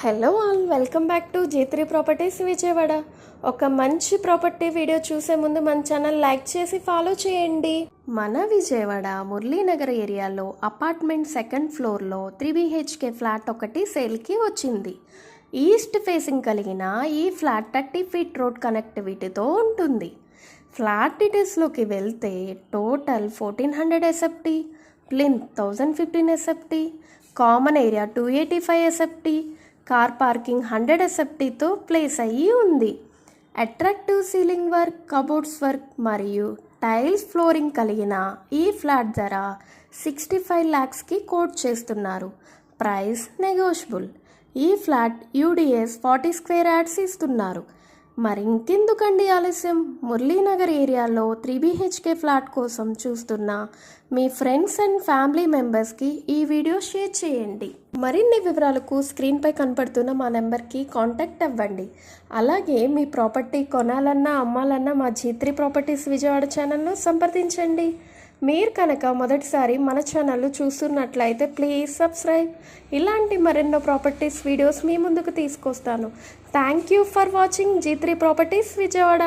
Hello all, welcome back to G3 properties Vijayawada. ఒక మంచి property video చూసే ముందు మన ఛానల్ లైక్ చేసి ఫాలో చేయండి. మన విజయవాడ మురళీనగర్ ఏరియాలో అపార్ట్మెంట్ సెకండ్ ఫ్లోర్లో 3 BHK ఫ్లాట్ ఒకటి సేల్కి వచ్చింది. ఈస్ట్ ఫేసింగ్ కలిగిన ఈ ఫ్లాట్ 30 ఫీట్ రోడ్ కనెక్టివిటీతో ఉంటుంది. ఫ్లాట్ డీటెయిల్స్లోకి వెళ్తే total 1400 SFT, plinth 1015 SFT, common area 285 SFT, car parking 100 SFTతో ప్లేస్ అయ్యి ఉంది. Attractive ceiling work, cupboards work మరియు టైల్స్ ఫ్లోరింగ్ కలిగిన ఈ ఫ్లాట్ ధర 65 lakhsకి కోట్ చేస్తున్నారు. Price negotiable. ఈ ఫ్లాట్ UDS 40 square yards ఇస్తున్నారు. మరి ఇంకెందుకండి ఆలస్యం, మురళీనగర్ ఏరియాలో 3 BHK ఫ్లాట్ కోసం చూస్తున్న మీ ఫ్రెండ్స్ అండ్ ఫ్యామిలీ మెంబర్స్కి ఈ వీడియో షేర్ చేయండి. మరిన్ని వివరాలకు స్క్రీన్పై కనపడుతున్న మా నెంబర్కి కాంటాక్ట్ అవ్వండి. అలాగే మీ ప్రాపర్టీ కొనాలన్నా అమ్మాలన్నా మా G3 ప్రాపర్టీస్ విజయవాడ ఛానల్ను సంప్రదించండి. మీరు కనుక మొదటిసారి మన ఛానల్ చూస్తున్నట్లయితే ప్లీజ్ సబ్స్క్రైబ్. ఇలాంటి మరెన్నో ప్రాపర్టీస్ వీడియోస్ మీ ముందుకు తీసుకొస్తాను. Thank you for watching G3 properties Vijayawada.